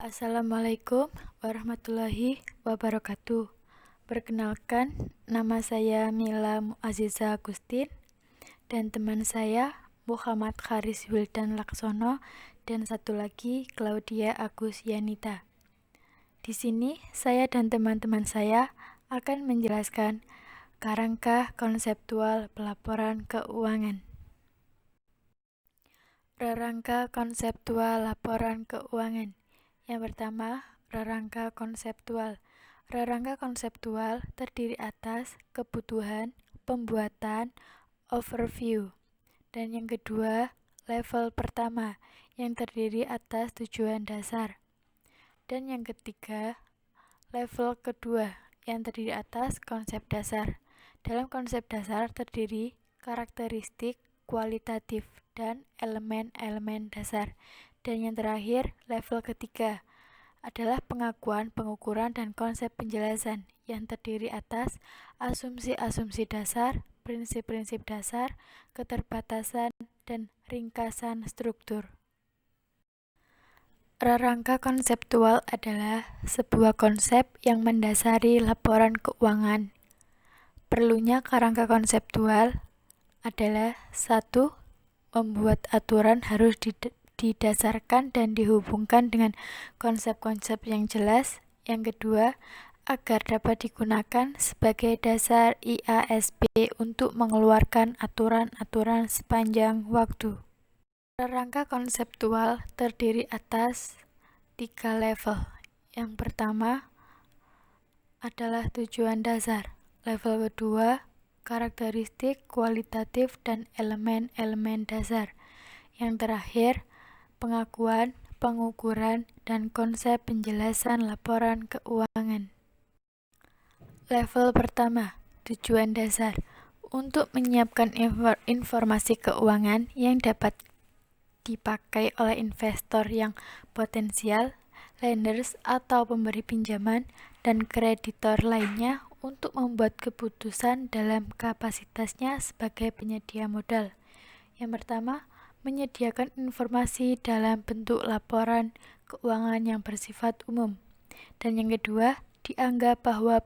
Assalamualaikum warahmatullahi wabarakatuh. Perkenalkan, nama saya Mila Muaziza Agustin dan teman saya Muhammad Kharis Wildan Laksono dan satu lagi Claudia Agus Yanita. Di sini saya dan teman-teman saya akan menjelaskan kerangka konseptual pelaporan keuangan. Rangka konseptual laporan keuangan. Yang pertama, rangka konseptual. Rangka konseptual terdiri atas kebutuhan, pembuatan, overview. Dan yang kedua, level pertama yang terdiri atas tujuan dasar. Dan yang ketiga, level kedua yang terdiri atas konsep dasar. Dalam konsep dasar terdiri karakteristik, kualitatif, dan elemen-elemen dasar. Dan yang terakhir, level ketiga adalah pengakuan, pengukuran, dan konsep penjelasan yang terdiri atas asumsi-asumsi dasar, prinsip-prinsip dasar, keterbatasan, dan ringkasan struktur. Rangka konseptual adalah sebuah konsep yang mendasari laporan keuangan. Perlunya kerangka konseptual adalah 1. Membuat aturan harus didasarkan dan dihubungkan dengan konsep-konsep yang jelas. Yang kedua, agar dapat digunakan sebagai dasar IASB untuk mengeluarkan aturan-aturan sepanjang waktu. Rangka konseptual terdiri atas 3 level. Yang pertama adalah tujuan dasar. Level kedua, karakteristik, kualitatif, dan elemen-elemen dasar. Yang terakhir, pengakuan, pengukuran, dan konsep penjelasan laporan keuangan. Level pertama, tujuan dasar. Untuk menyiapkan informasi keuangan yang dapat dipakai oleh investor yang potensial, lenders atau pemberi pinjaman, dan kreditor lainnya untuk membuat keputusan dalam kapasitasnya sebagai penyedia modal. Yang pertama, menyediakan informasi dalam bentuk laporan keuangan yang bersifat umum. Dan yang kedua, dianggap bahwa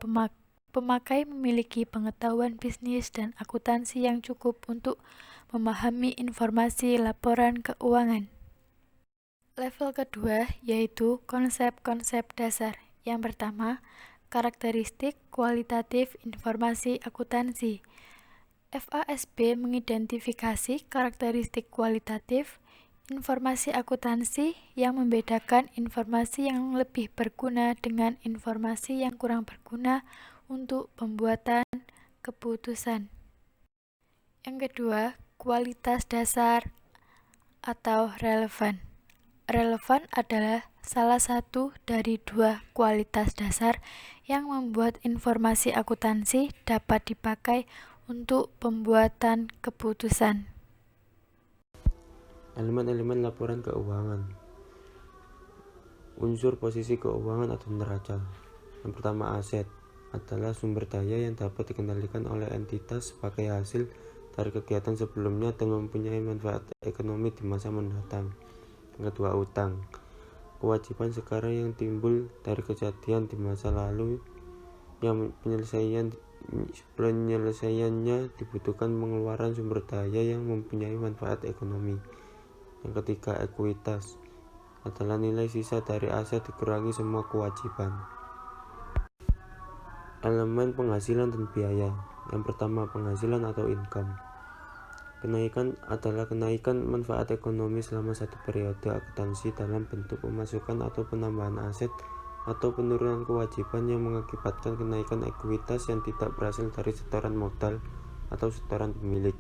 pemakai memiliki pengetahuan bisnis dan akuntansi yang cukup untuk memahami informasi laporan keuangan. Level kedua yaitu konsep-konsep dasar. Yang pertama, karakteristik kualitatif informasi akuntansi. FASB mengidentifikasi karakteristik kualitatif informasi akuntansi yang membedakan informasi yang lebih berguna dengan informasi yang kurang berguna untuk pembuatan keputusan. Yang kedua, kualitas dasar atau relevan. Relevan adalah salah satu dari 2 kualitas dasar yang membuat informasi akuntansi dapat dipakai untuk pembuatan keputusan. Elemen-elemen laporan keuangan. Unsur posisi keuangan atau neraca. Yang pertama, aset adalah sumber daya yang dapat dikendalikan oleh entitas sebagai hasil dari kegiatan sebelumnya dan mempunyai manfaat ekonomi di masa mendatang. Yang kedua, utang. Kewajiban sekarang yang timbul dari kejadian di masa lalu yang penyelesaiannya dibutuhkan pengeluaran sumber daya yang mempunyai manfaat ekonomi. Yang ketiga, ekuitas adalah nilai sisa dari aset dikurangi semua kewajiban. Elemen penghasilan dan biaya. Yang pertama, penghasilan atau income. Kenaikan adalah kenaikan manfaat ekonomi selama satu periode akuntansi dalam bentuk pemasukan atau penambahan aset atau penurunan kewajiban yang mengakibatkan kenaikan ekuitas yang tidak berasal dari setoran modal atau setoran pemilik.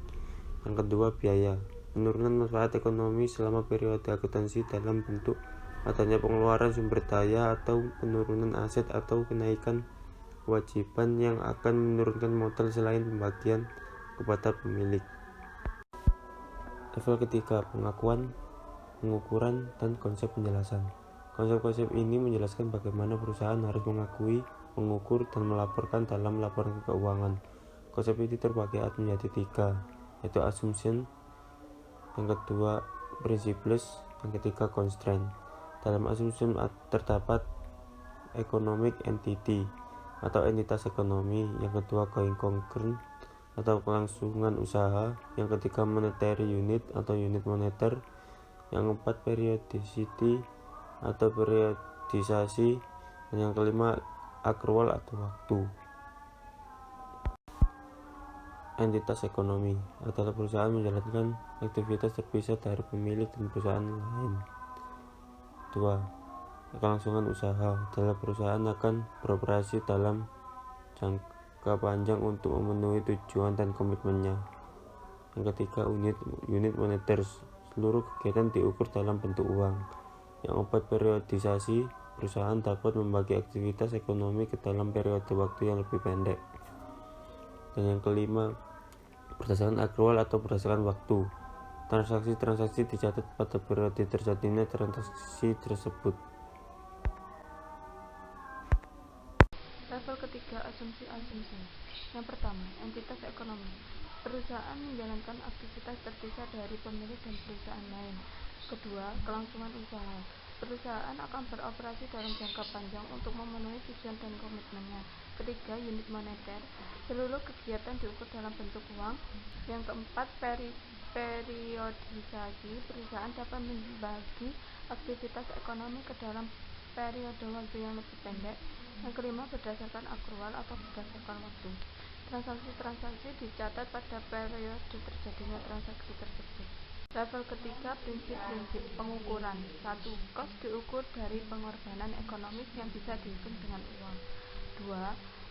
Yang kedua, biaya. Penurunan manfaat ekonomi selama periode akuntansi dalam bentuk adanya pengeluaran sumber daya atau penurunan aset atau kenaikan kewajiban yang akan menurunkan modal selain pembagian kepada pemilik. Level ketiga, pengakuan, pengukuran, dan konsep penjelasan. Konsep-konsep ini menjelaskan bagaimana perusahaan harus mengakui, mengukur, dan melaporkan dalam laporan keuangan. Konsep ini terbagi menjadi 3, yaitu assumption, yang kedua principles, yang ketiga constraint. Dalam asumsi terdapat economic entity atau entitas ekonomi, yang kedua going concern atau kelangsungan usaha, yang ketiga monetary unit atau unit moneter, yang keempat periodicity atau periodisasi, dan yang kelima accrual atau waktu. Entitas ekonomi adalah perusahaan menjalankan aktivitas terpisah dari pemilik dan perusahaan lain. 2. Kelangsungan usaha adalah perusahaan akan beroperasi dalam jangka panjang untuk memenuhi tujuan dan komitmennya. Yang ketiga, unit moneter, seluruh kegiatan diukur dalam bentuk uang. Yang keempat, periodisasi, perusahaan dapat membagi aktivitas ekonomi ke dalam periode waktu yang lebih pendek. Dan yang kelima, berdasarkan accrual atau berdasarkan waktu. Transaksi-transaksi dicatat pada periode terjadinya transaksi tersebut. Level ketiga, asumsi-asumsi. Yang pertama, entitas ekonomi. Perusahaan menjalankan aktivitas terpisah dari pemilik dan perusahaan lain. Kedua, kelangsungan usaha. Perusahaan akan beroperasi dalam jangka panjang untuk memenuhi tujuan dan komitmennya. Ketiga, unit moneter. Seluruh kegiatan diukur dalam bentuk uang. Yang keempat, periodisasi. Perusahaan dapat membagi aktivitas ekonomi ke dalam periode waktu yang lebih pendek. Yang kelima, berdasarkan accrual atau berdasarkan waktu. Transaksi-transaksi dicatat pada periode terjadinya transaksi tersebut. Level ketiga, prinsip-prinsip pengukuran. 1. Cost diukur dari pengorbanan ekonomis yang bisa dihitung dengan uang. 2.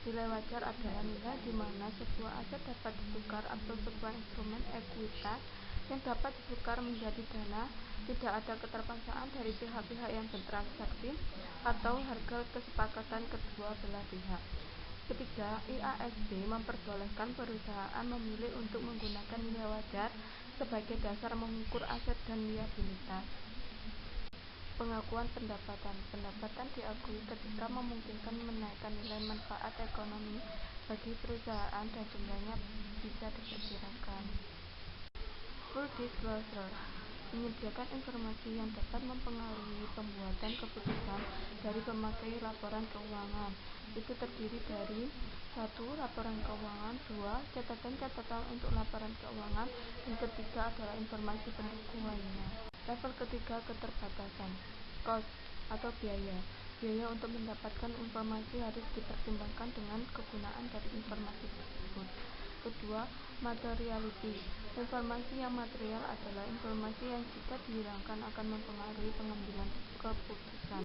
Nilai wajar adalah nilai di mana sebuah aset dapat ditukar atau sebuah instrumen ekuitas yang dapat ditukar menjadi dana, tidak ada keterpaksaan dari pihak-pihak yang bertransaksi atau harga kesepakatan kedua belah pihak. Ketiga, IASB memperbolehkan perusahaan memilih untuk menggunakan nilai wajar sebagai dasar mengukur aset dan liabilitas. Pengakuan pendapatan. Pendapatan diakui ketika memungkinkan menaikkan nilai manfaat ekonomi bagi perusahaan dan jumlahnya bisa diperkirakan. Full disclosure. Menyediakan informasi yang dapat mempengaruhi pembuatan keputusan dari pemakai laporan keuangan. Itu terdiri dari 1. Laporan keuangan, 2. Catatan-catatan untuk laporan keuangan, dan ketiga adalah informasi pendukung lainnya. Level ketiga, keterbatasan. Cost atau biaya. Biaya untuk mendapatkan informasi harus dipertimbangkan dengan kegunaan dari informasi tersebut. Kedua, materiality. Informasi yang material adalah informasi yang jika dihilangkan akan mempengaruhi pengambilan keputusan.